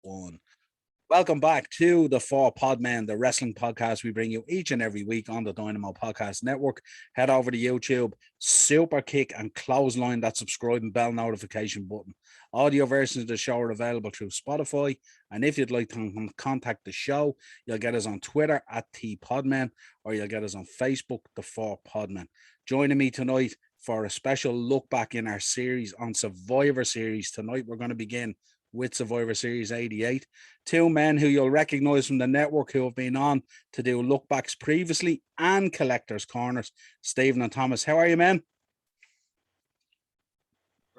1. Welcome back to the Podmen, the wrestling podcast we bring you each and every week on the Dynamo Podcast Network. Head over to YouTube, super kick and clothesline that subscribe and bell notification button. Audio versions of the show are available through Spotify. And if you'd like to contact the show, you'll get us on Twitter at Podmen, or you'll get us on Facebook, the Podmen. Joining me tonight for a special look back in our series on Survivor Series. Tonight we're going to begin with Survivor Series 88. Two men who you'll recognize from the network who have been on to do look backs previously and collectors corners. Stephen and Thomas, how are you, men?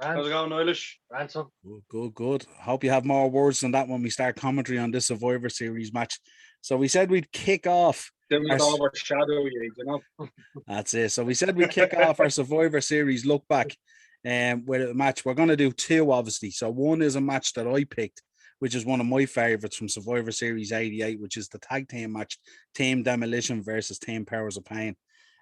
How's it going, Niall? Ransom. Good. Hope you have more words than that when we start commentary on this Survivor Series match. So we said we'd kick off. Didn't overshadow you, you know? That's it. So we said we'd kick off our Survivor Series look back with a match. We're going to do two, obviously. So one is a match that I picked, which is one of my favorites from Survivor Series 88, which is the tag team match, Team Demolition versus Team Powers of Pain.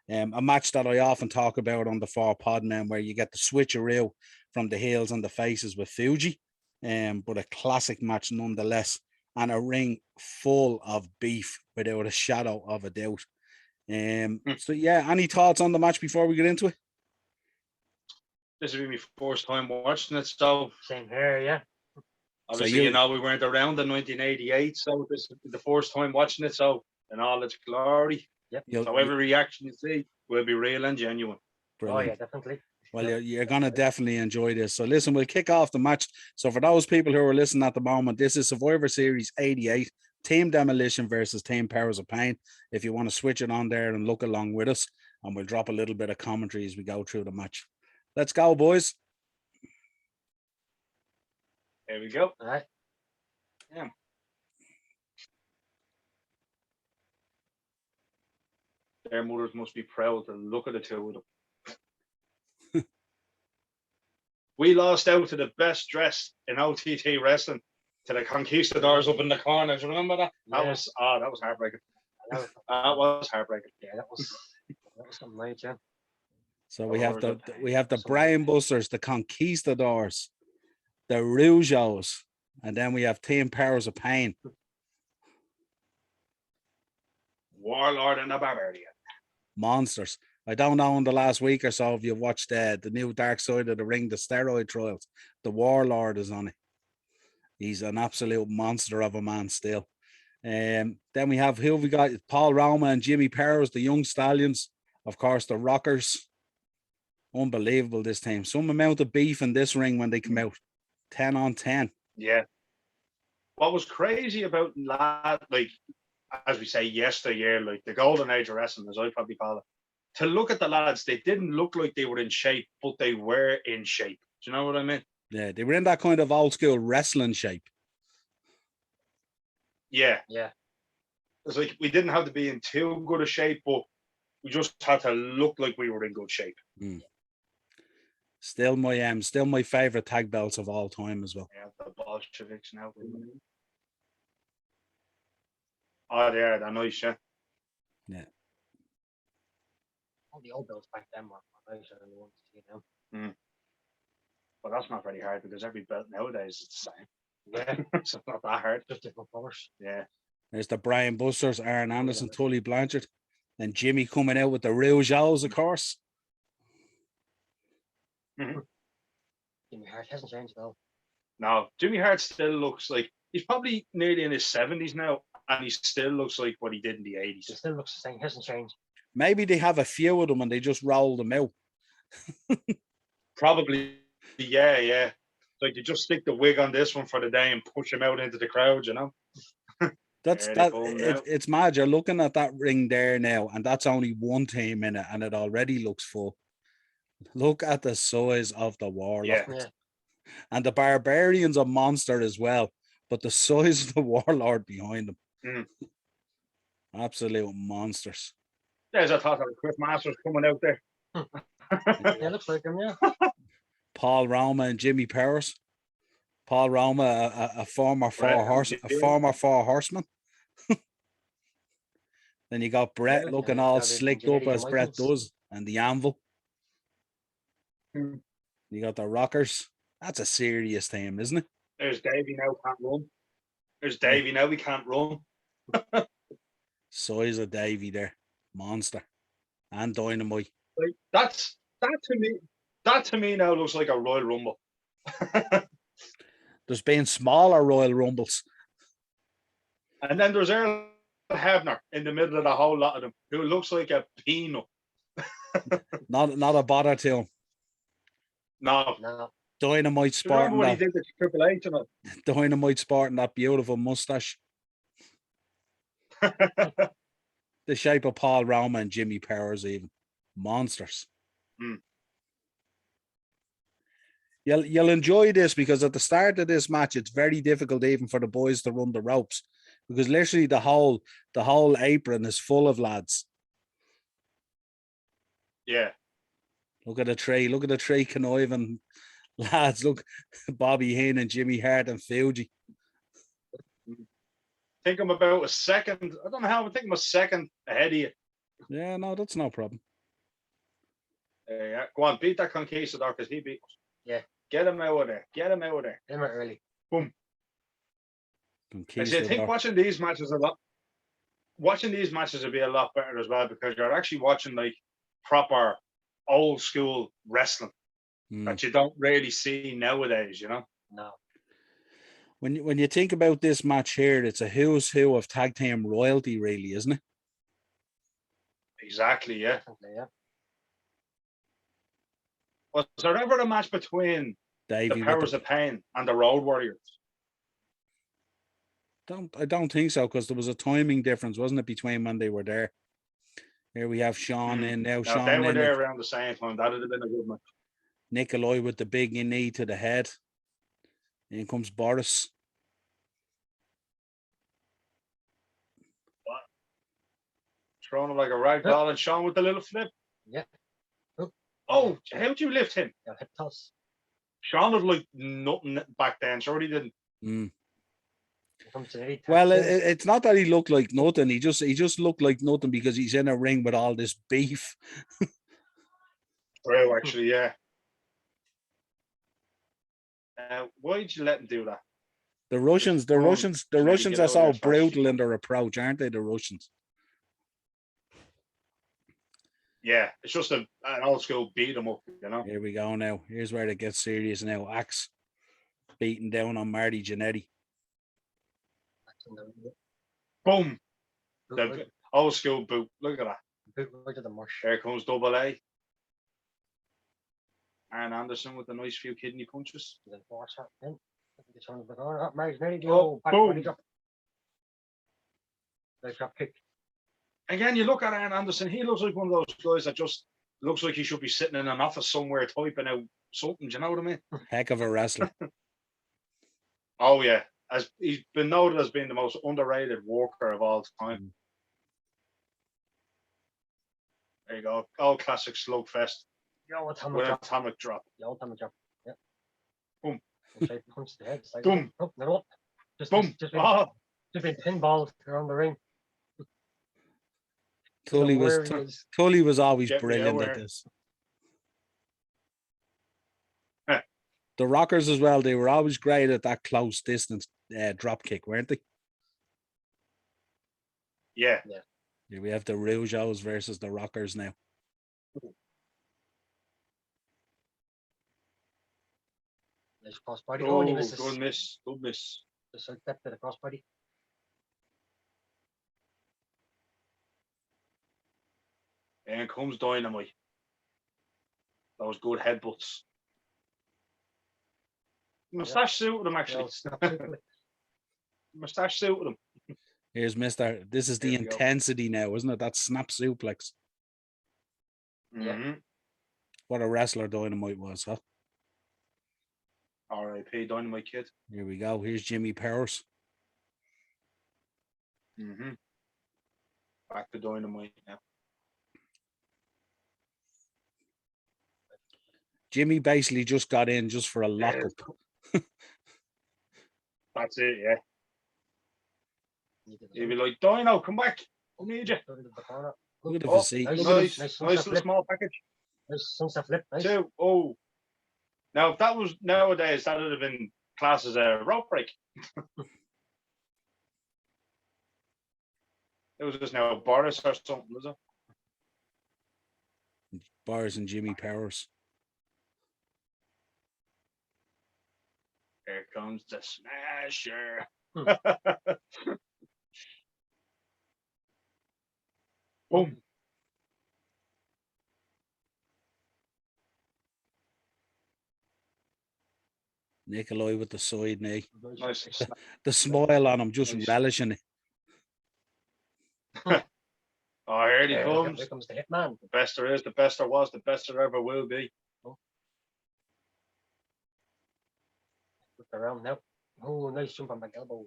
A match that I often talk about on the Podmen, where you get the switcheroo from the heels and the faces with Fuji, but a classic match nonetheless, and a ring full of beef without a shadow of a doubt. So yeah, any thoughts on the match before we get into it? This will be my first time watching it, so Same here, yeah. Obviously, you know, we weren't around in 1988, so this is the first time watching it, so in all its glory. Yep. So every reaction you see will be real and genuine. Brilliant. Oh, yeah, definitely. Well, you're going to definitely enjoy this. So listen, we'll kick off the match. So for those people who are listening at the moment, this is Survivor Series 88, Team Demolition versus Team Powers of Pain. If you want to switch it on there and look along with us, and we'll drop a little bit of commentary as we go through the match. Let's go, boys. There we go. All right. Yeah. Their mothers must be proud to look at the two of them. We lost out to the best dressed in OTT wrestling, to the Conquistadors up in the corner. Do you remember that? Yeah. That was heartbreaking. That was heartbreaking. Yeah, that was something like that. So we have the Brian Busters, the Conquistadors, the Rougeos, and then we have Team Powers of Pain. Warlord and the Barbarian. Monsters. I don't know in the last week or so if you've watched the new Dark Side of the Ring, the steroid trials. The Warlord is on it. He's an absolute monster of a man still. Then we have who we got? Paul Roma and Jimmy Powers, the Young Stallions. Of course, the Rockers. Unbelievable this time. Some amount of beef in this ring when they come out. 10 on 10. Yeah. What was crazy about like, as we say, yesteryear, like the golden age of wrestling, as I probably call it, to look at the lads, they didn't look like they were in shape, but they were in shape. Do you know what I mean? Yeah, they were in that kind of old school wrestling shape. Yeah. Yeah. It's like we didn't have to be in too good a shape, but we just had to look like we were in good shape. Still my favorite tag belts of all time as well. Yeah, the Bolsheviks now. Oh, they're nice, yeah. Yeah. All the old belts back then were nicer than the ones you see now. But that's not very hard because every belt nowadays is the same. Yeah. So it's not that hard. Just different colors. Yeah. There's the Brian Busters, Aaron Anderson, Tully Blanchard, and Jimmy coming out with the Rougeos, of course. Jimmy Hart hasn't changed though. No, Jimmy Hart still looks like he's probably nearly in his 70s now, and he still looks like what he did in the 80s. He still looks the same. He hasn't changed. Maybe they have a few of them and they just roll them out. Probably, yeah. Like you just stick the wig on this one for the day and push him out into the crowd, you know. It's mad. You're looking at that ring there now, and that's only one team in it, and it already looks full. Look at the size of the Warlord. Yeah. And the Barbarian's a monster as well, but the size of the Warlord behind them. Absolute monsters. There's a thought of Chris Masters coming out there. Yeah, looks like him, yeah. Paul Roma and Jimmy Powers. Paul Roma, a former four horseman. Then you got Brett looking all slicked up as Brett does, and the Anvil. You got the Rockers. That's a serious team, isn't it? There's Davey now, can't run. There's Davey now. We can't run. Size of Davey there, monster, and Dynamite. Like that to me. That to me now looks like a Royal Rumble. There's been smaller Royal Rumbles. And then there's Earl Hebner in the middle of the whole lot of them, who looks like a peanut. Not a bother to him. No. Dynamite Remember sporting when he that. did the Triple H and Dynamite sporting that beautiful mustache. it? The shape of Paul Roma and Jimmy Powers, even monsters. Mm. You'll enjoy this because at the start of this match, it's very difficult even for the boys to run the ropes because literally the whole apron is full of lads. Yeah. Look at the three conniving lads. Look, Bobby Hinn and Jimmy Hart and Fuji. I think I'm about a second. I don't know how. I think I'm a second ahead of you. Yeah, no, that's no problem. Yeah. Go on, beat that Conquistador because he beat us. Yeah. Get him out of there. Get him out of there. Him early. Boom. I think watching these matches would be a lot better as well because you're actually watching like proper old school wrestling that you don't really see nowadays, you know? No. When you think about this match here, it's a who's who of tag team royalty, really, isn't it? Exactly, yeah. Yeah. Was there ever a match between Davey the Powers of Pain and the Road Warriors? I don't think so because there was a timing difference, wasn't it, between when they were there? Here we have Sean in now. Now, Sean if they were in there around the same time, that would have been a good match. Nikolai with the big knee to the head. In comes Boris. Throwing him like a rag doll and Sean with the little flip. Yeah. Oh, how'd you lift him? Yeah, hip toss. Sean was like nothing back then. Sure, he didn't. Well, it's not that he looked like nothing. He just looked like nothing because he's in a ring with all this beef. True, actually, yeah. Why did you let him do that? The Russians are so brutal in their approach, aren't they? The Russians. Yeah, it's just an old school beat 'em up, you know. Here we go now. Here's where it gets serious now. Axe beating down on Marty Jannetty. Boom. The old school boot. Look at that. Boot right to the mush. Here comes Double A. Aaron Anderson with a nice few kidney punches. Boom. Drop kick. Again, you look at Aaron Anderson, he looks like one of those guys that just looks like he should be sitting in an office somewhere typing out something. Do you know what I mean? Heck of a wrestler. Oh, yeah. As he's been noted as being the most underrated worker of all time. There you go. Old classic slugfest. Yo, atomic drop. Yo, atomic drop. Yeah. Boom. Punch the head. Like, boom. Oh, no. Just been pinballed around the ring. Tully was always brilliant at this. The Rockers as well, they were always great at that close distance drop kick, weren't they? Yeah. Here we have the Rougeos versus the Rockers now. Nice crossbody. Oh, good miss. Good miss. Just like that bit of crossbody. And comes Dynamite. Those good headbutts. Mustache suited him, actually. Mustache suited him. Here's Mr. This is the intensity now, isn't it? That snap suplex. Mm-hmm. What a wrestler Dynamite was, huh? R.I.P. Dynamite Kid. Here we go. Here's Jimmy Powers. Mm-hmm. Back to Dynamite now. Jimmy basically just got in just for a lockup. That's it, yeah. He'd be like, Dino, come back. I need you. Look at the physique. Nice little small package. Nice sunset flip. Nice. Two. Oh. Now, if that was nowadays, that would have been classed as a rope break. Who's this now? Boris or something, was it? Boris and Jimmy Powers. Here comes the Smasher. Boom. Nikolai with the side knee. Nice. The smile on him, just Nice. relishing it. Oh, here he Here comes. comes the hitman. The best there is, the best there was, the best there ever will be. Look around now. Oh, nice jump on back elbow.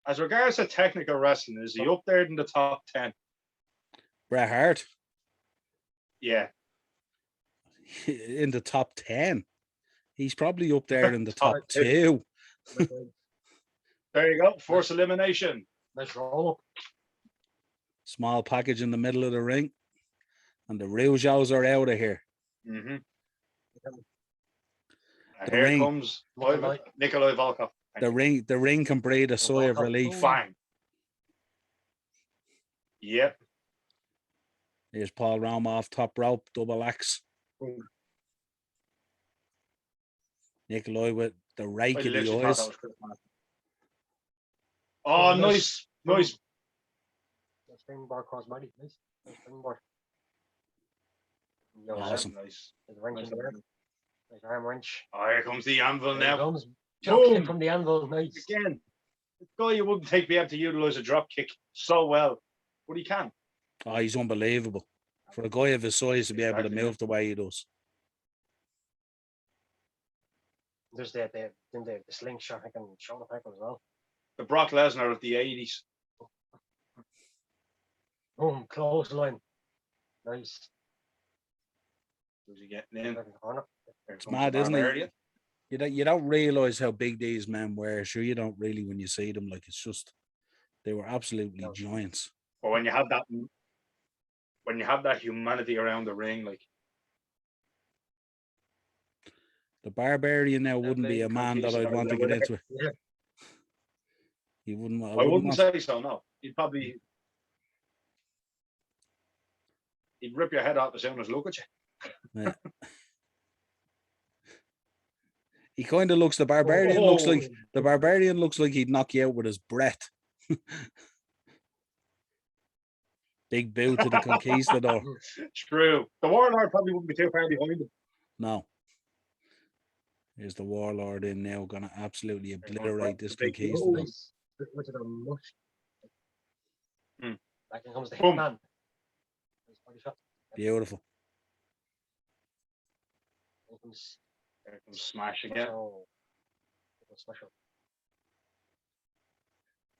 As regards to technical wrestling, is he up there in the top 10? Bret Hart Yeah. in the top 10. He's probably up there in the top Top 2. There you go. Force elimination. Nice roll up. Small package in the middle of the ring. And the Rougeos are out of here. Mm-hmm. The Here ring. comes Nikolai Volkov. The ring can breathe a sigh of relief. Fine. Yep. Here's Paul Roma off top rope, double axe. Nikolai with the rake I in the literally thought that eyes. was Chris Martin. Oh, nice. Nice. Springboard crossbody. Nice. Nice springboard. Awesome. Nice. There's a wrench in there. Nice arm wrench. Oh, here comes the anvil There he now. comes. Drop kick from the anvil. Nice. Again. This guy you wouldn't be able to utilize a drop kick so well, but he can. Oh, he's unbelievable. For a guy of his size to be able to Exactly. move the way he does. There's the slingshot I can shoulder tackle as well. The Brock Lesnar of the 80s. Boom, close line. Nice. Who's he getting in? Corner. It's mad, isn't it? You don't realize how big these men were. Sure, you don't really when you see them. Like, it's just, they were absolutely giants. But when you have that humanity around the ring, like The Barbarian now wouldn't be a man that I'd want to get into. Yeah. He wouldn't. I wouldn't say so. No, he'd rip your head off as soon as look at you. Yeah. He kind of looks. The Barbarian looks like he'd knock you out with his breath. Big boot to the conquistador. True. The Warlord probably wouldn't be too far behind him. No. Here's the Warlord in now, gonna absolutely obliterate this conquistador. Back in comes the Boom. hitman. Nice body shot. Beautiful. Here comes There comes Smash again. Special.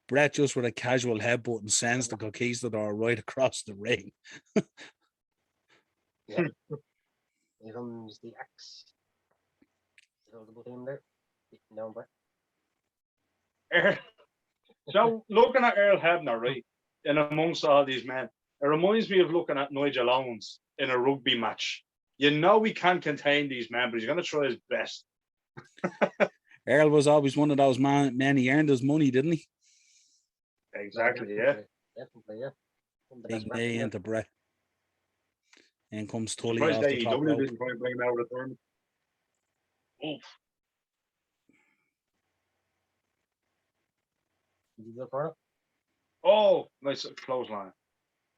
Brett just with a casual headbutt and sends the conquistador right across the ring. Yeah. Here comes the axe. Double team there. No, Brett. So looking at Earl Hebner, right, and amongst all these men, it reminds me of looking at Nigel Owens in a rugby match. You know he can't contain these men, but he's going to try his best. Earl was always one of those men. He earned his money, didn't he? Exactly, yeah. Definitely, yeah. One of the Big best knee men. into Brett. In comes Tully Surprised off the top AEW rope. didn't try and bring him out of the tournament. Oof. Did you go for it? Oh, nice clothesline.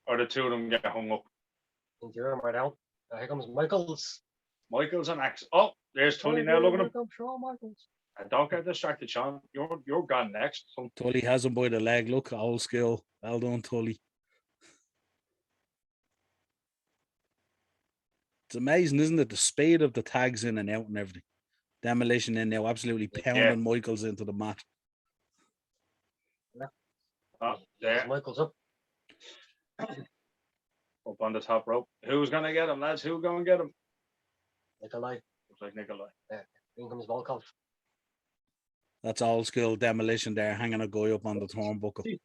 Or the two of them get hung up. Into your arm right out. Here comes Michaels. Michaels and Axe. Oh, there's Tully now. Look at him. Shawn Michaels. And don't get distracted, Sean. You're gone next. So Tully has him by the leg. Look, old school. Well done, Tully. It's amazing, isn't it? The speed of the tags in and out and everything. Demolition in now, absolutely pounding Michaels into the mat. oh, there. Michaels up. Up on the top rope. Who's going to get him, lads? Who's going to get him? Nikolai. Looks like Nikolai. In comes Volkov. That's old school Demolition there, hanging a guy up on the turnbuckle. See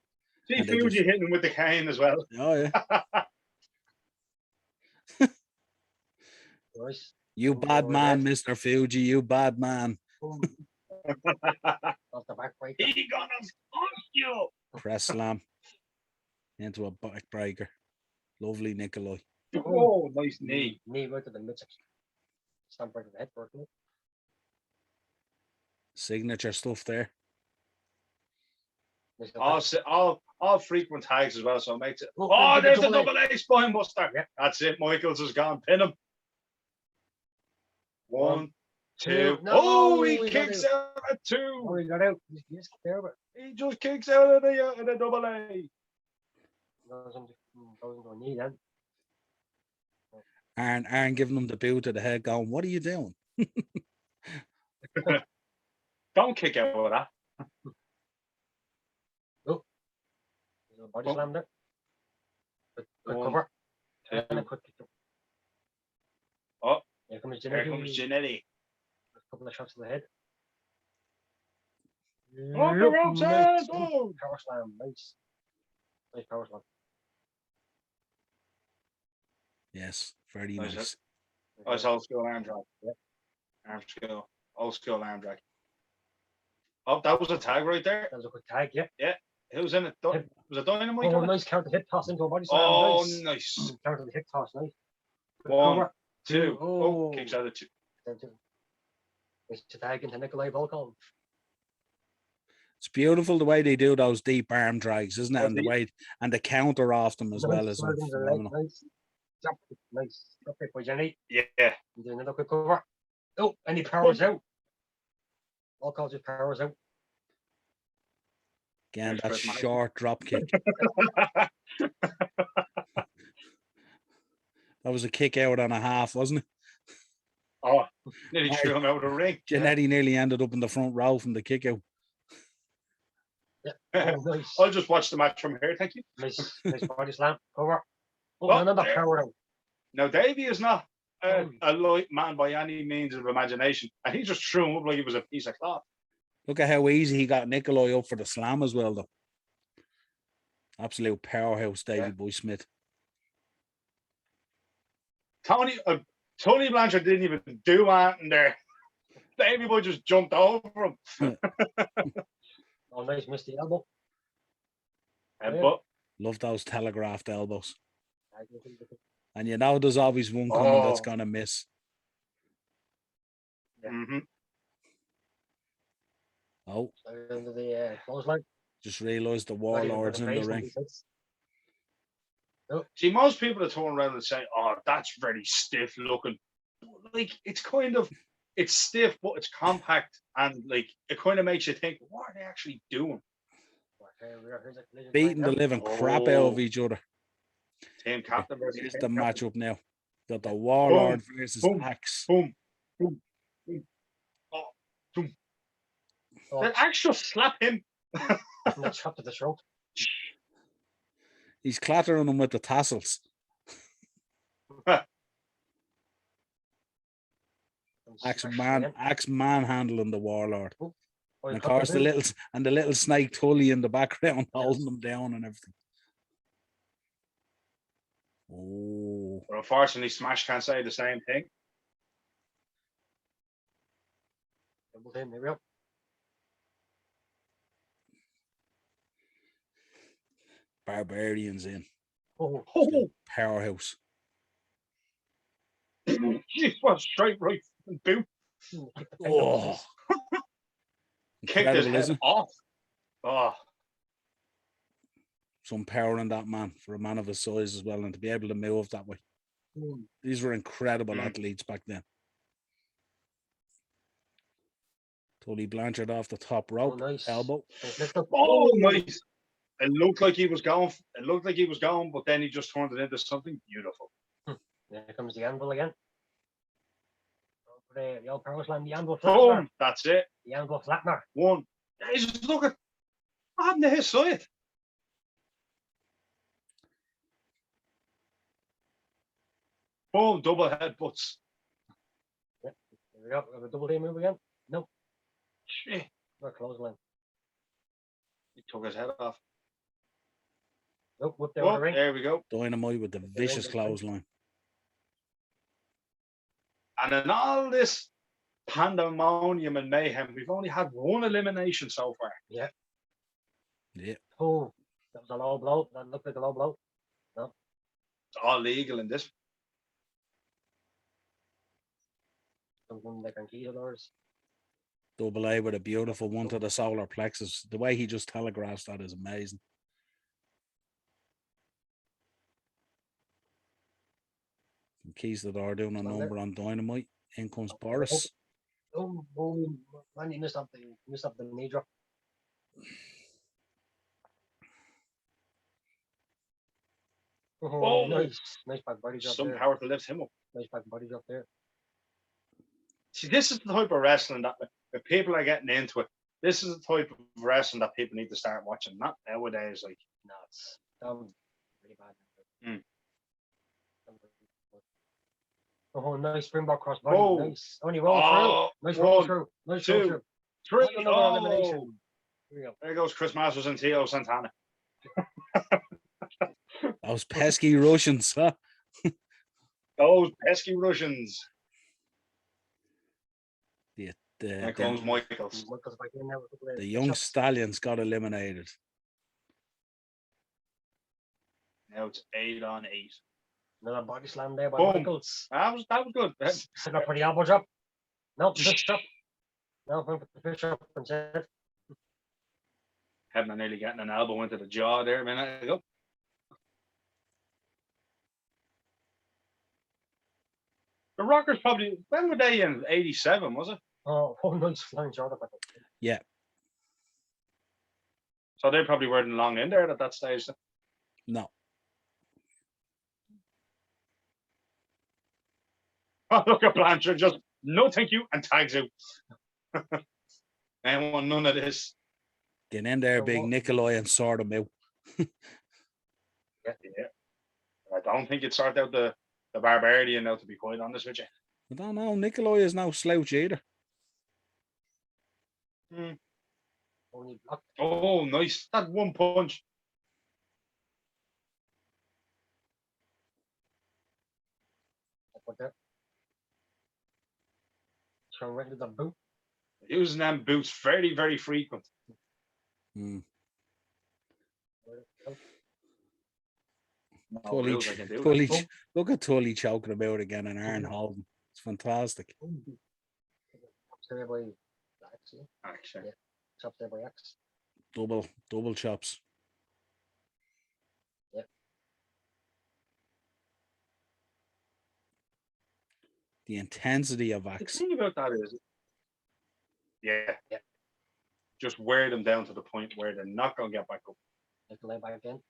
And they Fuji just- hitting him with the cane as well. Oh, yeah. Nice. You Boom, bad over man, that. Mr. Fuji. You bad man. Boom. Off the back break. He gonna smash you. Press slam. into a backbreaker. Lovely Nikolai. Oh, nice knee. Knee right to the midsection. Stamp right to the head, working it. Signature stuff there. Nice little back. All frequent tags as well, so it makes it. Oh, Oh, there's there's a a double A spine buster. Yep. That's it. Michaels has gone. Pin him. One, two. No, Oh, he he got kicks out at Oh, two. he got out. He just kicked out of it. He just kicks out of the double A. Goes into a knee then. Aaron giving him the boot to the head, going, "What are you doing?" Don't kick out of that. There's a body Oh. slam there. Quick One, cover. two. And a quick kick. Oh, Here comes here Janetti. comes Janetti. A couple of shots to the head. Oh, the ropes Nice. oh. Power slam. Nice. Nice power slam. Yes, very Nice. nice. Nice old school arm drag. Yep. Arm skill. Old school arm drag. Oh, that was a tag right there. That was a quick tag, yeah. Who's in it? Was it Dynamite? Oh, on it? nice counter hip toss into a body slam. Oh, Nice. nice. Counter the hip toss, nice. Quick One, cover. two. Oh, Oh. kicks out of two. Nice to tag into Nikolai Volkov. It's beautiful the way they do those deep arm drags, isn't it? Oh, And the way and the counter off them as Nice well as slide into the leg, phenomenal. nice. Jump, nice. Drop kick by Jenny. Yeah. And do another quick cover. Oh, and he powers out. Volkov just powers out. Again, There's that Chris Martin. short drop kick. That was a kick out and a half, wasn't it? Oh, nearly Right. threw him out of the ring. Janetti nearly ended up in the front row from the kick out. Yeah. Oh, nice. I'll just watch the match from here, thank you. Nice body slam. Cover. Oh, Oh, another there. power out. Now, Davey is not Oh. a light man by any means of imagination, and he just threw him up like he was a piece of cloth. Look at how easy he got Nikolai up for the slam as well, though. Absolute powerhouse, Davey Yeah. Boy Smith. Tony Blanchard didn't even do anything there. Davey Boy just jumped over him. Oh, nice, missed the elbow. And Yeah. but Love those telegraphed elbows. Tag into the- And you know there's always one coming that's Oh. going to miss. Yeah. mhm. Oh, slide into the clothesline. just realised the Right into Warlord's in the face when ring. he hits. See, most people that turn around and say, "Oh, that's very stiff looking." Like it's stiff, but it's compact, and like it kind of makes you think, what are they actually doing? Here we are, here's a collision Beating the right now. living crap out of Oh. each other. Team captain versus Here's team the captain. matchup now. Got the Warlord versus boom. Axe. Boom, boom, boom. Oh, boom. Oh, The Axe just slap him. and the chop to the throat. He's clattering them with the tassels. And Axe smash man, again. Axe manhandling the Warlord. Oh, And he of cut course the boot. the little snake Tully in the background holding them down and everything. Oh, But unfortunately, Smash can't say the same thing. Double team, here we go. Barbarians in. Oh, Oh, Powerhouse. jeez, what a straight right and boot. kick the tank Oh, up. Kicked his incredible, head isn't it? off. Oh, Some power in that man for a man of his size as well, and to be able to move that way. Mm. These were incredible Mm. athletes back then. Tully Blanchard off the top rope, nice. elbow. Nice lift up. oh, nice. It looked like he was going. But then he just turned it into something beautiful. There comes the anvil again. The old power slam, the anvil flattener. Boom. That's it. The anvil flattener. One. Just look at. What happened to his side? Boom. Double headbutts. Here we go. We have a double team move again. Nope. Shit. We're clothesline. He took his head off. Nope, whip down the Oh, ring. there we go. Dynamite with the vicious big ring. clothesline. And in all this pandemonium and mayhem, we've only had one elimination so far. Yeah. Oh, That was a low blow. That looked like a low blow. It's all legal in this. Something like conquistadors. Double A with a beautiful one to the solar plexus. The way he just telegraphs that is amazing. Keys the door doing a number on Dynamite. In comes Boris. Oh, man, you missed up the knee drop. Oh, nice back body drop Some there. power to lift him up. Nice back body drop there. See, this is the type of wrestling that if people are getting into it, this is the type of wrestling that people need to start watching. Not nowadays, like. No, it's done really bad. Oh, nice springboard crossbody. Whoa. Nice. Only roll through. Nice roll through. Nice roll through. 3. Another elimination. Here we go. There goes Chris Masters and Tio Santana. Those pesky Russians, huh? Those pesky Russians. The comes Michaels. The young stallions got eliminated. Now it's 8-on-8. Another body slam there by Boom. Michaels. That was good. Set up for the elbow drop. No, fish drop. No, went for the fish drop instead. Having nearly getting an elbow into the jaw there a minute ago. The Rockers probably, when were they in? 87, was it? Oh, nice flying shot up. Yeah. So they probably weren't long in there at that stage. No. Oh, look at Blanchard, just no thank you, and tags out. I want none of this. Get in there, big Nikolai, and sort him out. Yeah. I don't think it sorted out the Barbarian now, to be quite honest with you. I don't know. Nikolai is no slouch either. Oh, nice. That one punch. Throwing right into the boot. Using them boots very, very frequent. Tully, look at Tully choking about again and Aaron holding. It's fantastic. Chops there by Axe. Actually. Yeah. Chops there by Axe. Double chops. Yeah. The intensity of Axe. The thing about that is, yeah. Just wear them down to the point where they're not going to get back up. They can lay back again.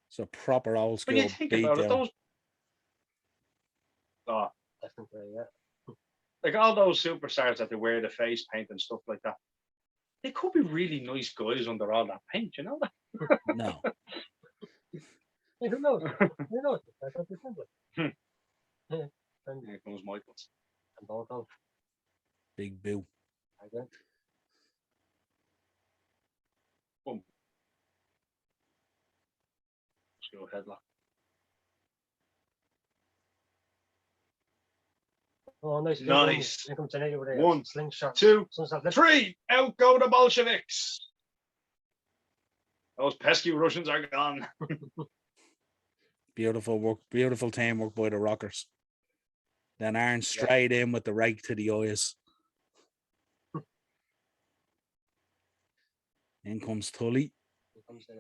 It's a proper old school When you think beat about it, down. Definitely, yeah. Like all those superstars that they wear the face paint and stuff like that, they could be really nice guys under all that paint, you know that? No. Hey, who knows? Who knows? That's what they're simply. Here comes Michaels. And both of Big boo. again. Boom. Let's go headlock. Oh, nice. Nice. Here comes an with a 1, slingshot. 2, 3. Out go the Bolsheviks. Those pesky Russians are gone. Beautiful work. Beautiful teamwork by the Rockers. Then Aaron straight in with the rake to the eyes. In comes Tully. Here comes the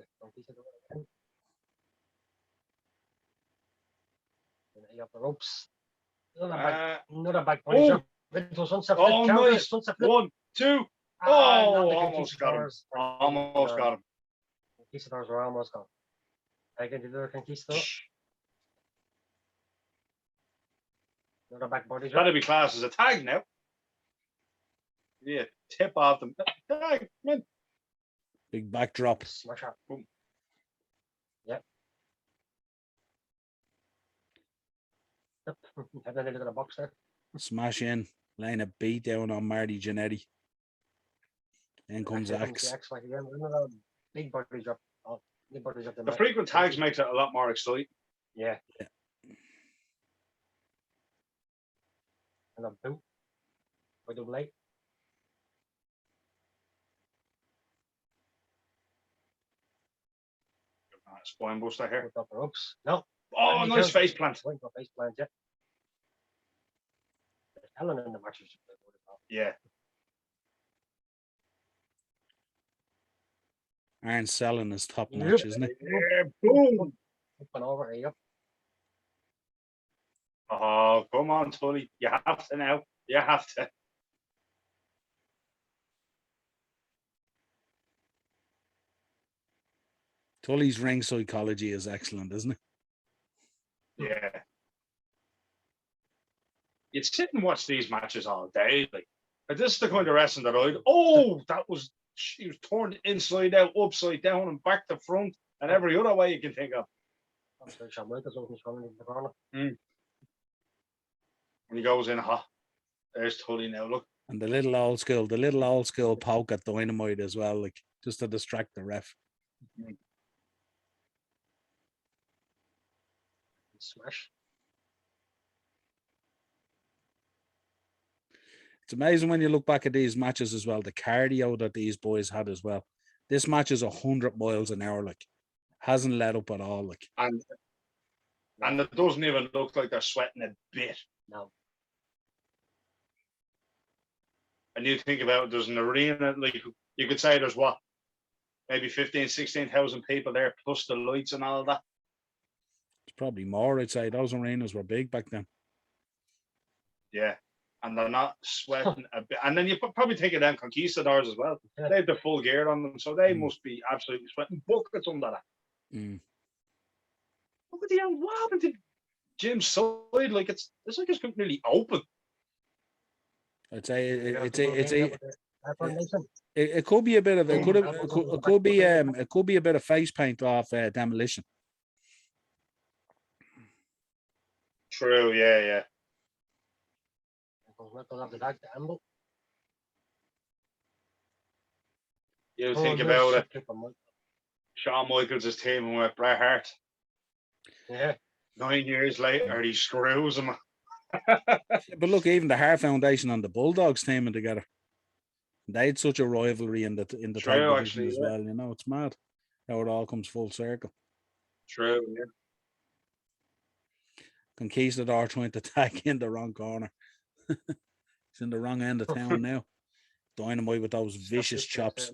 up the ropes. Another back punch. Oh, nice. 1, 2. Almost got him. Almost got him. Conquistadors were almost gone. Again, the other Conquistador. Another back body It's drop. got to be classed as a tag now. Yeah, tip off them. Tag, man. Big backdrop. Smash up. Boom. Yep. Have a look at the box there. Smash in. Laying a beat down on Marty Jannetty. In comes Axe. Another big body drop. Oh, big body drop. The frequent tags makes it a lot more exciting. Yeah. And a boot. By double A. Spine buster here. Put up the ropes. No. Oh, And he nice counts. face plant. Went for face plant, yeah. There's Helen in the match. Yeah. Iron selling is top notch, isn't it? Yeah, boom. Up and over, yep. Oh, come on, Tully. You have to now. You have to. Tully's ring psychology is excellent, isn't it? Yeah. You'd sit and watch these matches all day. Like, but this is the kind of wrestling that he was turned inside out, upside down, and back to front, and every other way you can think of. I'm sure Shawn Michaels was coming in the corner. When he goes in hot, there's Tully now. Look. And the little old school poke at Dynamite as well, like just to distract the ref. Smash. It's amazing when you look back at these matches as well, the cardio that these boys had as well. This match is 100 miles an hour, like hasn't let up at all, like. And it doesn't even look like they're sweating a bit. No. And you think about it, there's an arena, like you could say there's what, maybe 15, 16,000 people there, plus the lights and all that. It's probably more, I'd say. Those arenas were big back then. Yeah. And they're not sweating a bit. And then you probably take it down Conquistadors as well. Yeah. They have the full gear on them, so they must be absolutely sweating buckets under that. Look at what happened to Jim's side? Like it's like it's completely open. I'd say it could be a bit of it could be a bit of face paint off Demolition. True, yeah. You think about it. Shawn Michaels' team with Bret Hart. Yeah. 9 years later, he screws him. But look, even the Hart Foundation and the Bulldogs teaming together. They had such a rivalry in the True, tag division actually, as well. You know, it's mad how it all comes full circle. True, yeah. Conquistador trying to tag in the wrong corner. He's in the wrong end of town now. Dynamite with those vicious chops.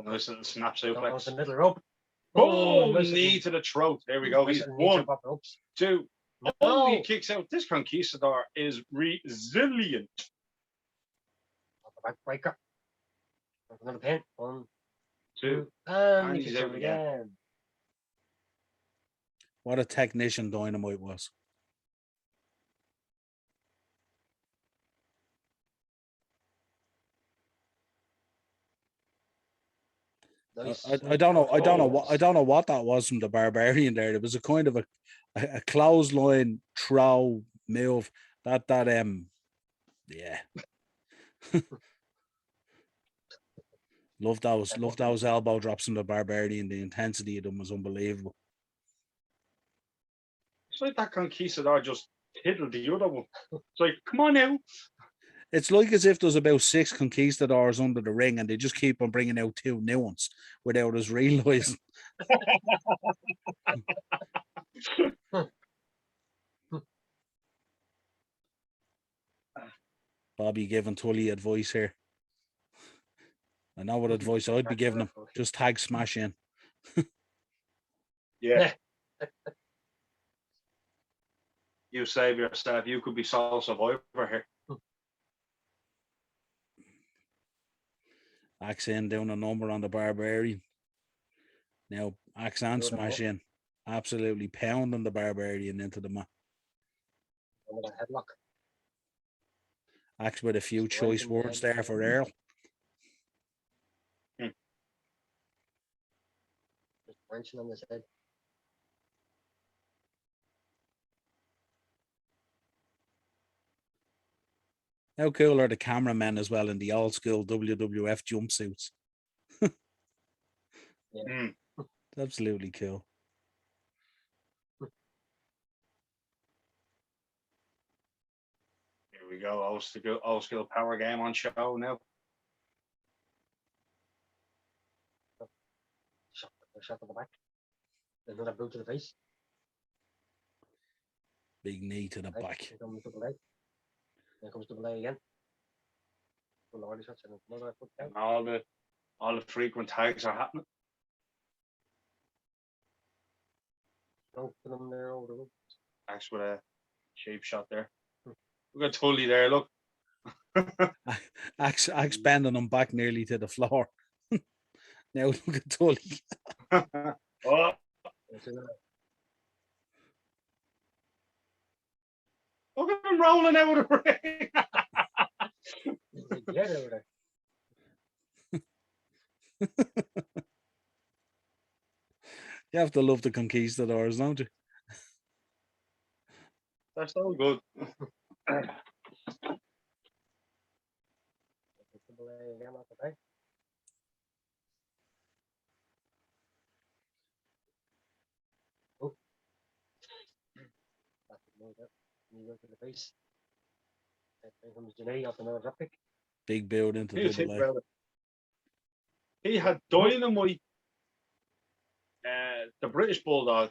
Nice little snap suplex. The middle rope. Boom! Knee to the throat. There we go. He's 1, 2. Oh, he kicks out. This Conquistador is resilient. Backbreaker. Another pin. 1, 2. And he's out again. What a technician Dynamite was. Nice. I don't know what that was from the Barbarian there. It was a kind of a clothesline throw move that yeah. Love those elbow drops from the Barbarian. The intensity of them was unbelievable. It's like that Conquistador just tiddled the other one. It's like, come on now. It's like as if there's about 6 Conquistadors under the ring and they just keep on bringing out 2 new ones without us realizing. Bobby giving Tully advice here. I know what advice I'd be giving him. Just tag smash in. Yeah. You save yourself. You could be sole survivor here. Axe in down a number on the Barbarian. Now axe and smash in. Absolutely pounding the Barbarian into the mat. Headlock. Axe with a few choice words there for Earl. Just wrenching on his head. How cool are the cameramen as well in the old school WWF jumpsuits? Yeah. Absolutely cool. Here we go. Old school power game on show now. A shot to the back. Another boot to the face. Big knee to the Right. back. Here comes double A. Here comes double A again. Full order shots and another foot down. And all the frequent tags are happening. No, put them there over the rope. Axe with a shape shot there. Look at Tully there, look. Axe bending him back nearly to the floor. Now look at Tully. Oh, It's another. look at him rolling out of the ring. Get over there. You have to love the conquistadors, don't you? They're so good. Double A again off the back. Oh. That's the move there. Knee to the face. Then comes Janae off another drop kick. Big build into Here's double it, A. brother. He had Dynamite, the British Bulldog,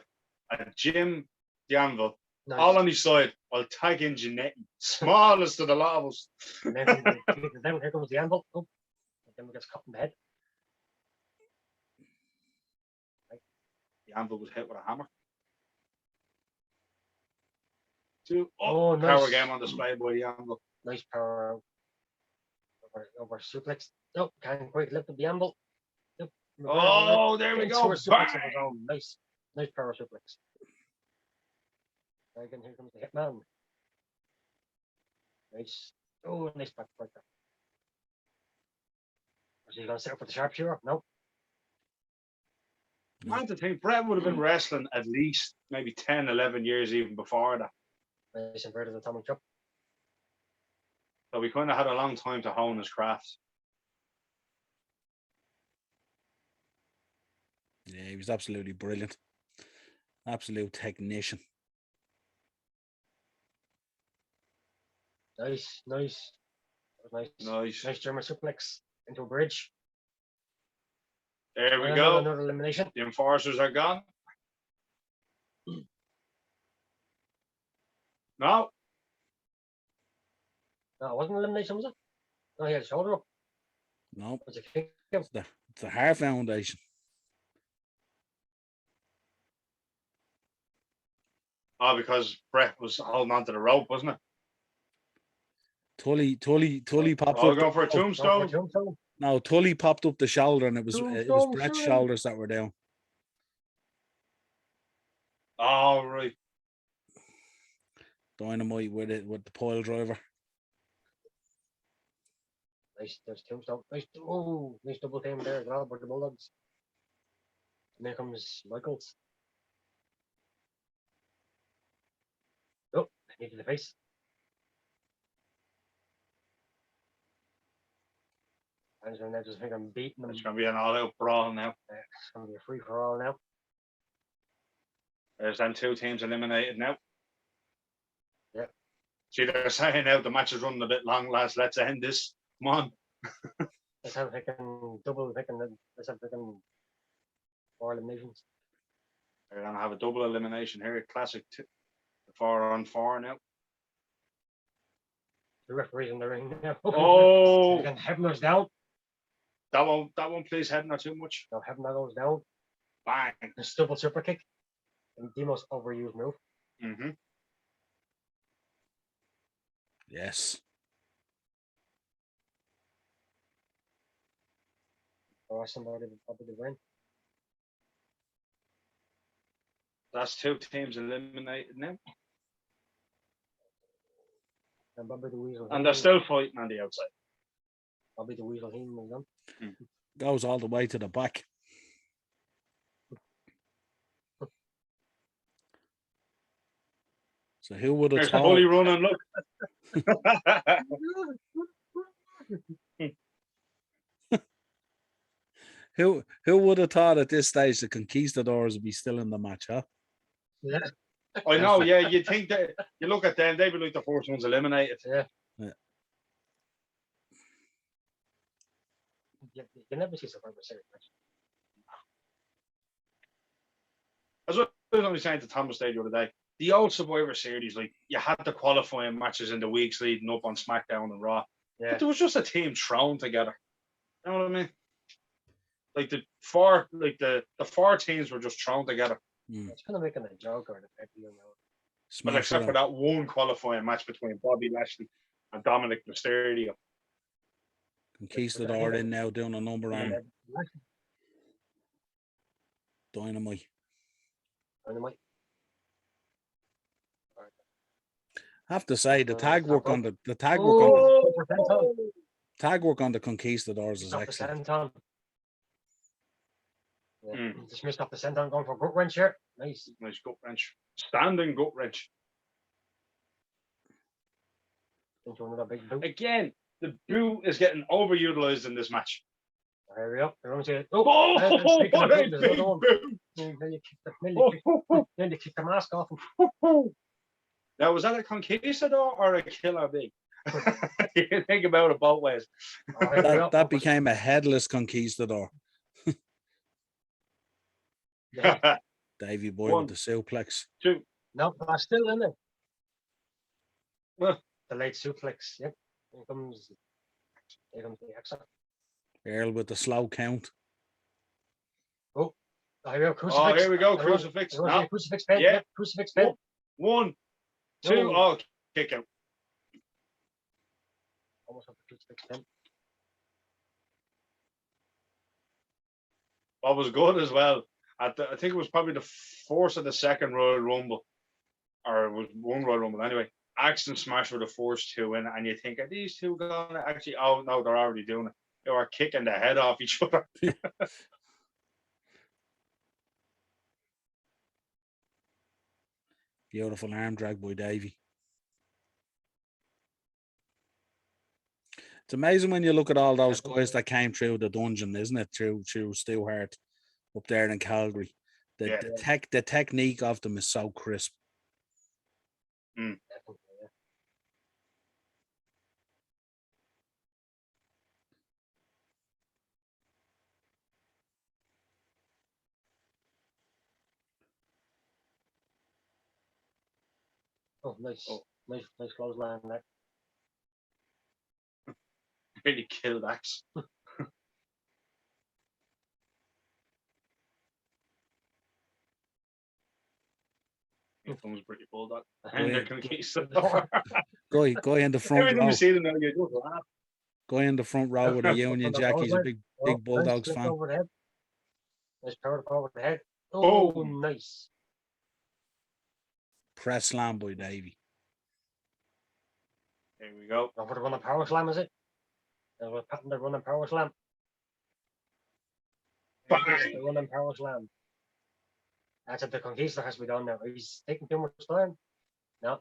and Jim the Anvil, Nice. all on his side, while tagging Jeanette, smallest of the lot of us. And then comes here comes the anvil. Oh. And then we gets cut in the head. The Anvil was hit with a hammer. Two, Oh, power nice. game on display by the Anvil. Nice power out. Over suplex. No, can't quite lift up the anvil. Yep. Oh, there we Into go. a suplex of Bang! his own. Nice. Nice power suplex. Again, here comes the hitman. Nice. Oh, nice back breaker. Was he going to set up for the sharpshooter? No. Man, to think Brett would have been wrestling at least maybe 10, 11 years even before that. Nice inverted atomic chop. So we kind of had a long time to hone his craft. Yeah, he was absolutely brilliant. Absolute technician. Nice, nice. That was nice. Nice. Nice German suplex into a bridge. There we And go. Another elimination. The enforcers are gone. No, No, it wasn't an elimination, was it? No, he had a shoulder up. No, Was it kick? it's the Hart Foundation. oh, because Brett was holding onto the rope, wasn't it? Tully popped Oh, up. going for a the- tombstone. Tombstone. No, Tully popped up the shoulder, and it was Tombstone, Brett's sorry. shoulders that were down. Oh, right. Dynamite with the pile driver. Nice, there's Tombstone. Nice, oh, nice double team there as well by the Bulldogs. And there comes Michaels. Oh, knee to the face. And so now just think I'm beating them. It's going to be an all-out brawl now. It's going to be a free for all now. There's them two teams eliminated now. Yeah. See, they're saying now the match is running a bit long, lads. Let's end this. Come on. Let's have let's have 4 eliminations. They're going to have a double elimination here. Classic 4-on-4 now. The referees in the ring now. Oh, And Hebner's down. that won't please Hebner too much. No, Hebner goes down. Bang. The double super kick. And the most overused move. Mm-hmm. Yes. Or somebody would probably win. That's 2 teams eliminated now. And Bobby the Weasel. And they're still fighting on the outside. Bobby the Weasel Heenan was done. Goes all the way to the back. So who would have There's the bully thought? running, look. Who would have thought at this stage the conquistadors would be still in the match, huh? Yeah. I know, yeah. You think that you look at them, they'd be like the first ones eliminated. Yeah. Yeah. You never see Survivor Series match. as I was only saying to Thomas Day the other day, the old Survivor Series, like you had the qualifying matches in the weeks leading up on SmackDown and Raw, but there was just a team thrown together. You know what I mean? Like the four teams were just thrown together. It's kind of making a joke or the pay-per-view now. But except for that one qualifying match between Bobby Lashley and Dominic Mysterio. Conquistador in now doing a number on Dynamite. I have to say the tag work on the tag work on the Conquistadors is excellent. Dismissed off the senton, going for gut wrench here. Nice gut wrench. Standing gut wrench. Into another big boot. Again, the boot is getting overutilized in this match. There we go. What a big boot! Then you kick the mask off him. Now, was that a conquistador or a killer bee? You can think about it both ways. That became a headless conquistador. Yeah. Davey Boy with the suplex. 2. No, I'm still in it. Well, the late suplex. Yep. Here comes the extra. Earl with the slow count. Oh, here we go. Crucifix. Oh, here we go. Crucifix. No. Crucifix pin. Yeah. Crucifix pin. 1, 2. No. Oh, kick out. Almost have the crucifix pin. What was good as well, I think it was probably the force of the second Royal Rumble, or it was one Royal Rumble anyway. Axe and Smash were the first two in, and you think, are these two going to actually? Oh no, they're already doing it. They were kicking the head off each other. Beautiful arm drag by Davey. It's amazing when you look at all those guys that came through the dungeon, isn't it? Through Stu Hart up there in Calgary. The technique of them is so crisp. Oh, nice clothesline there. Really killed Axe. Here comes Pretty Bulldog. And the Conquistador. Go in the front Every time row. you see them now, you just laugh. Go in the front row with a Union Jack. He's a big Bulldogs fan. Over the head. Nice power over the head. Oh, nice. Press slam by Davey. Here we go. Now for the running power slam, is it? We're patting the running power slam. The running power slam. That's it. The Conquistador has to be done now. He's taking too much time. No.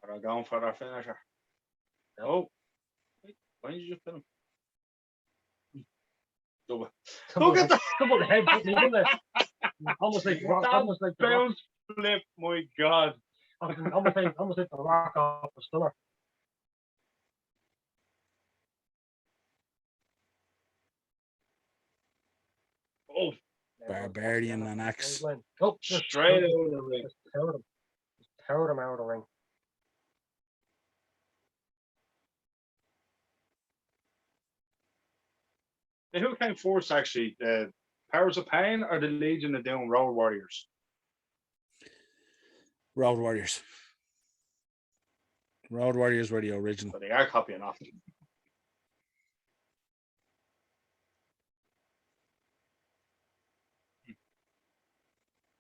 Are they going for their finisher? No. Oh. Wait, why did you just pin him? Double. Look at that! Double head. Almost like bounce flip. My God. Almost like the rock off the stunner. Oh. Barbarian and Axe. Oh, straight out of the ring. Just powered him out of the ring. Who came first, actually? The Powers of Pain or the Legion of Doom Road Warriors? Road Warriors. Road Warriors were the original. So they are copying off.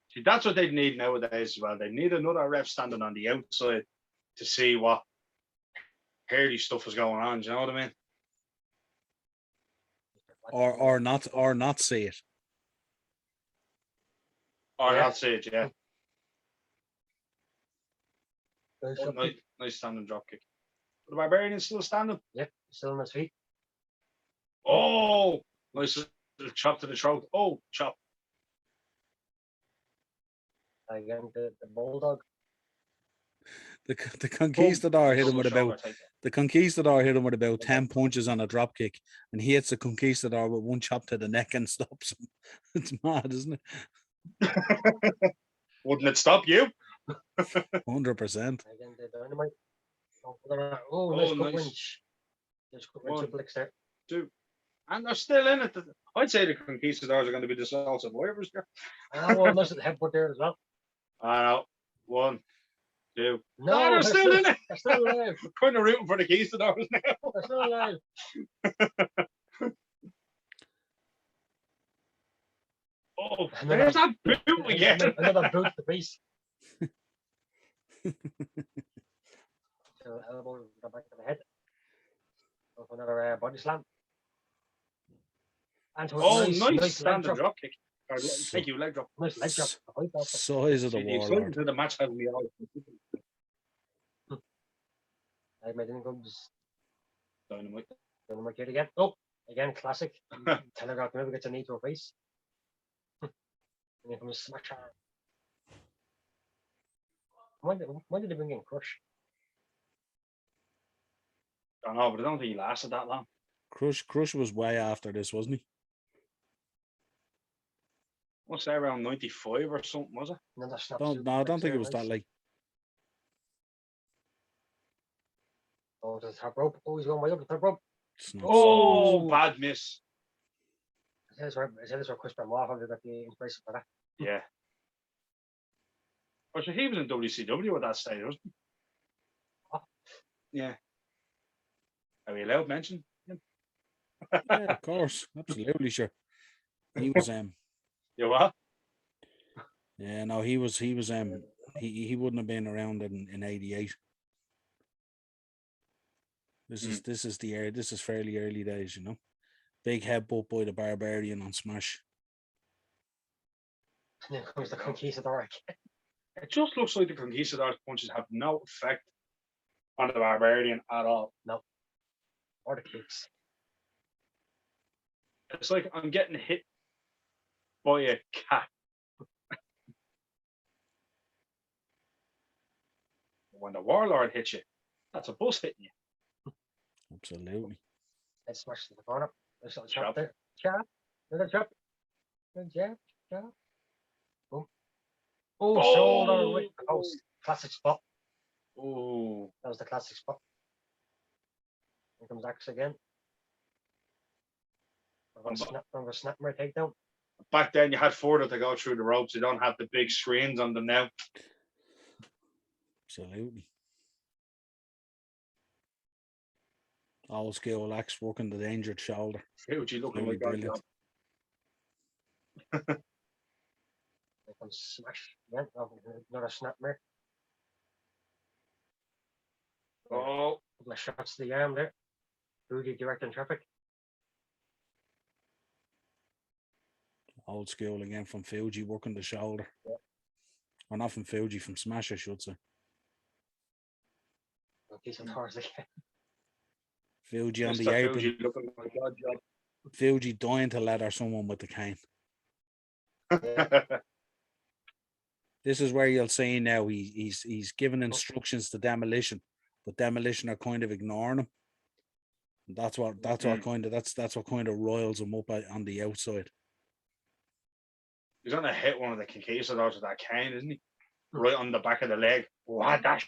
See, that's what they need nowadays as well. They need another ref standing on the outside to see what hairy stuff is going on. Do you know what I mean? Or not see it. Or not see it, yeah. Oh, nice standing drop kick. The Barbarian still standing? Yep, still on his feet. Oh, nice little chop to the throat. Oh, chop. Again, the Bulldog. The Conquistador hit him with about 10 punches on a drop kick, and he hits the Conquistador with one chop to the neck and stops him. It's mad, isn't it? Wouldn't it stop you? 100%. Again, the dynamite. Nice Oh, cut nice. winch. Nice cut One. winch suplex there. Two. And they're still in it. I'd say the Conquistadors are going to be the sole survivors here. Nice little headbutt there as well. I know. 1, 2. No, they're still in it. They're still alive. Kind of rooting for the Conquistadors now. They're still alive. Oh, Another- there's that boot again. Another boot to the face. Elbow in the back of the head. Go for another body slam. And to a Oh, nice nice leg standing drop. drop kick. Or thank you, leg drop. Nice leg drop. Right off the- Size of the See, the excitement warlord. of the match has me all. I made in comes Dynamite. Dynamite here again. Oh, again, classic. Telegraph never gets a knee to her face. And here comes Smash. When did they bring in Crush? I don't know, but I don't think he lasted that long. Crush was way after this, wasn't he? What's that, around 95 or something, was it? Another snap. I don't think it was that late. Oh, to the top rope. Oh, he's going way up the top rope. It's not Oh, bad miss. I said this where Chris Benoit probably got the inspiration for that. Yeah. Oh, so he was in WCW at that stage, wasn't he? Oh. Yeah. Are we allowed to mention him? yeah, of course, absolutely, sure. He was You what? yeah, no, he was he wouldn't have been around in 88. This is fairly early days, you know. Big headbutt by the Barbarian on Smash. And then comes the Conquistador again. It just looks like the Conquistadors punches have no effect on the Barbarian at all. Or the kicks. It's like I'm getting hit by a cat. When the Warlord hits you, that's a bus hitting you. Absolutely. Let's smash to the corner. There's a little chop Chop. there. Chop. Another chop. Good jab. Chop. Boom. Oh, shoulder with the post. Classic spot. Oh, That was the classic spot. Here comes Axe again. From a snapmare takedown. back then you had further to go through the ropes. You don't have the big screens on them now. Absolutely. Old school Axe working the injured shoulder. Fuji looking Really like that. brilliant. Here comes Smash again. Another snapmare. Oh, Couple of shots to the arm there. Fuji directing traffic. Old school again from Fuji working the shoulder. Yeah. Or not from Fuji, from Smash, I should say. Decent horse again. Fuji on the Mr. apron. Fuji looking like a job. Fuji dying to leather someone with the cane. This is where you'll see now he's giving instructions to Demolition, but Demolition are kind of ignoring him. And that's what kind of riles him up on the outside. He's gonna hit one of the Conquistadors with that cane, isn't he? Right on the back of the leg. Wadash.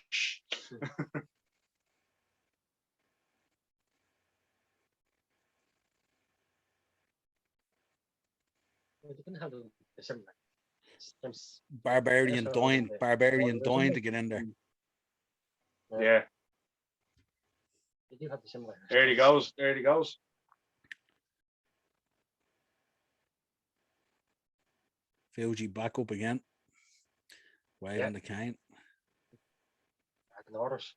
They didn't have the similar. Barbarian Yes, dying to get in there. Yeah. They do have the similar. There he goes. There he goes. Fuji back up again. Waving the cane. Back in orders.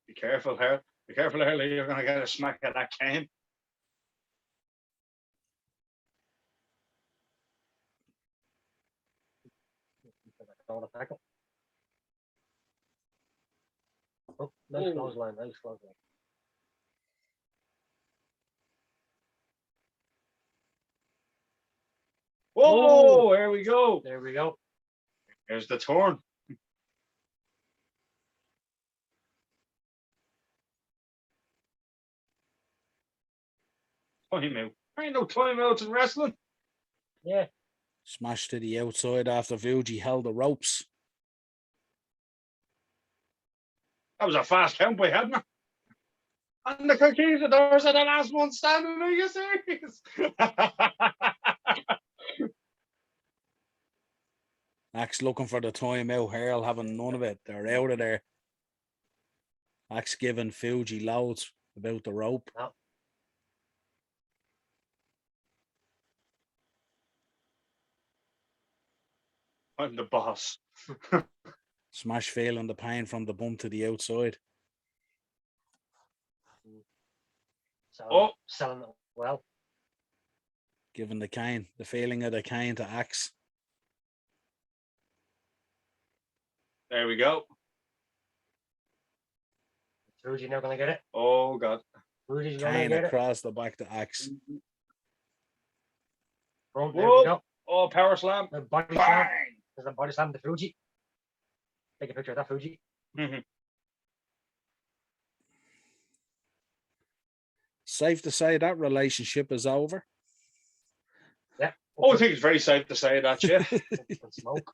Be careful here. Be careful here, Lee. You're gonna get a smack at that cane. Tackle. Oh, nice clothesline, nice clothesline. Whoa, there we go. There we go. There's the turn. Time out. Ain't no timeouts in wrestling. Yeah. Smashed to the outside after Fuji held the ropes. That was a fast count by Hebner. And the conquistadors are the last one standing. Are you serious? Axe looking for the timeout. Earl having none of it. They're out of there. Axe giving Fuji loads about the rope. No. I'm the boss. Smash feeling the pain from the bump to the outside. Selling it well. Giving the cane, the feeling of the cane to Axe. There we go. Fuji now gonna get it. Oh God. Fuji's gonna Cane get it. across the back to Axe. Front, there we go. Oh, power slam. The body Bang! slam. There's a body slam to Fuji. Take a picture of that, Fuji. Safe to say that relationship is over. Yeah. Oh, I think it's very safe to say that, yeah. Smoke.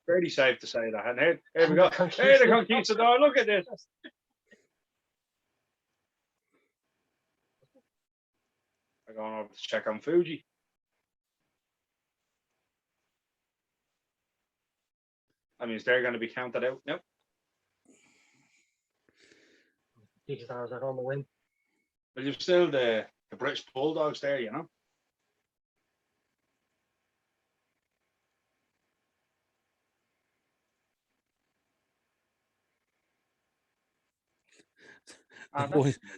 Very safe to say that. And here we go. Hey, the conquistador. Look at this. I'm going over to check on Fuji. That means they're going to be counted out. Nope. These stars are on the win. But you've still the British Bulldogs there, you know.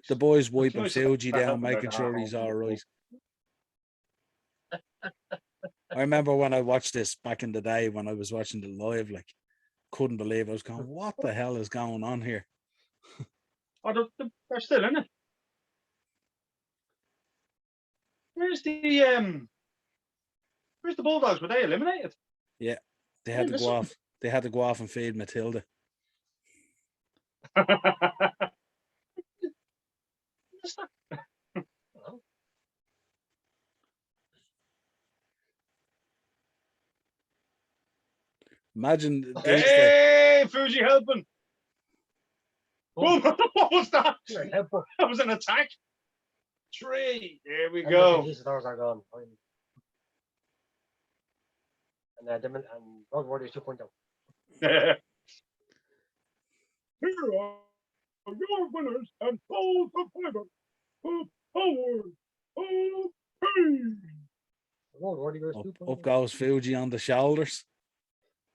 The boys wiping nice Fuji that down, happened making at sure home. he's all right. I remember when I watched this back in the day when I was watching the live, like, couldn't believe I was going, what the hell is going on here? Oh, they're still in it. Where's the Bulldogs? Were they eliminated? Yeah, they had to go off. They had to go off and feed Matilda. Imagine. Hey, Fuji helping. Oh, what was that? That was an attack. 3. There we go. These stars are gone. And Road Warriors 2.0. Here are your winners and Paul Survivor of Power of Pain. Road Warriors 2.0. Up goes Fuji on the shoulders,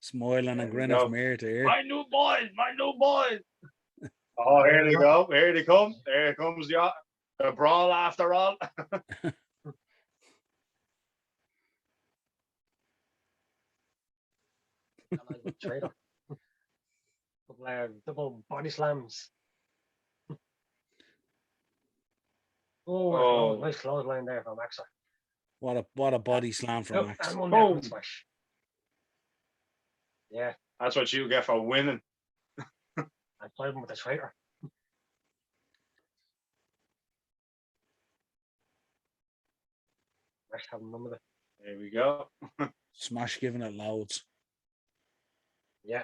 smiling and grinning from ear to ear. My new boys, my new boys. Oh, here they go. Here they come. There comes the brawl after all. Traitor. Double body slams. Oh, nice clothesline there from Axel. What a body slam from Axe. And one smash. Yeah. That's what you get for winning. I played him with the traitor. Axe having none of it. There we go. Smash giving it loads. Yeah.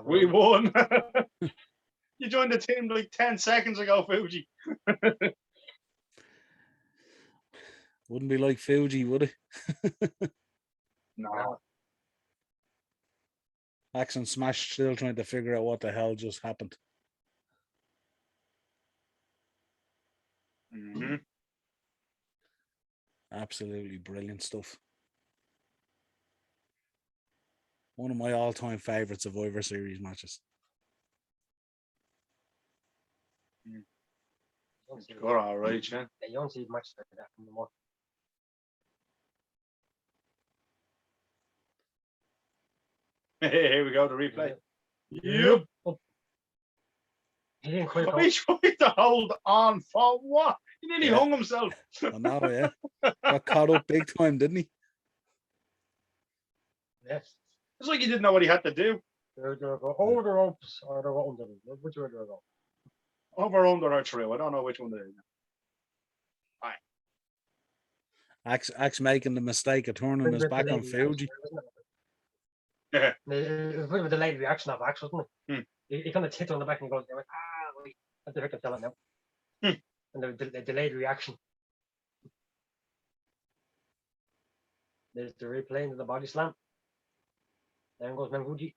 We won. You joined the team like 10 seconds ago, Fuji. Wouldn't be like Fuji, would it? No. Axe and Smash still trying to figure out what the hell just happened. Mm-hmm. Absolutely brilliant stuff. One of my all-time favorite Survivor Series matches. Good, all right, yeah. You don't see much like that anymore. Here we go, the replay. Yep. He didn't quit. He tried to hold on for what? He nearly hung himself. I know, yeah. Got caught up big time, didn't he? Yes. It's like he didn't know what he had to do. They're going to go over the ropes or they're going under them. Which way do they go? Over, under, or through. I don't know which one it is. All right. Axe making the mistake of turning his back on Fuji. Yeah. It was a bit of a delayed reaction of Axe, wasn't it? Hmm. He kind of tipped on the back and goes, wait, I have to pick up tell it now. Hmm. And the delayed reaction. There's the replay into the body slam. There goes Fuji.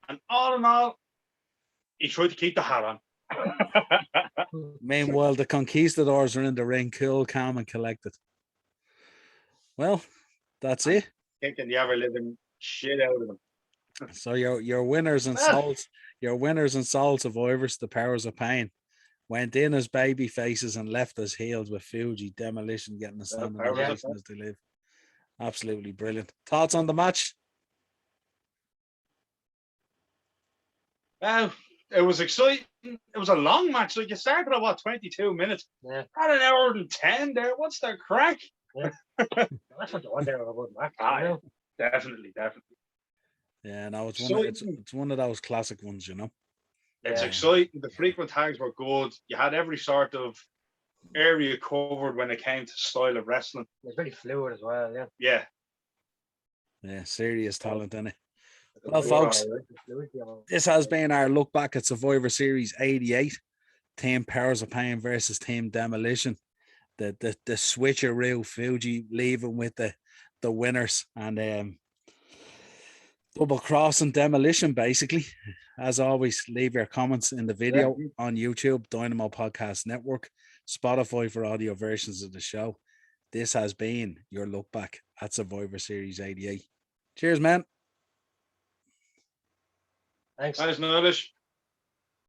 And all in all, he tried to keep the hat on. Meanwhile, the conquistadors are in the ring, cool, calm, and collected. Well, that's it. Kicking the ever living shit out of them. So your winners and soul survivors, the Powers of Pain, went in as baby faces and left as heels, with Fuji, Demolition getting a standing ovation as they live. Absolutely brilliant. Thoughts on the match? It was exciting. It was a long match. Like, you started at 22 minutes? Yeah. Had an hour and 10 there. What's the crack? Yeah. That's what you want there of a good match. Definitely. Yeah, no, it's one of those classic ones, you know. It's exciting. The frequent tags were good. You had every sort of area covered when it came to style of wrestling. It's very fluid as well, Yeah. Yeah, serious talent in it. Well, folks, this has been our look back at Survivor Series 88, Team Powers of Pain versus Team Demolition. The switcheroo, Fuji leaving with the winners, and double crossing Demolition, basically. As always, leave your comments in the video on YouTube, Dynamo Podcast Network, Spotify for audio versions of the show. This has been your look back at Survivor Series 88. Cheers, man. Thanks. Nice, Niall.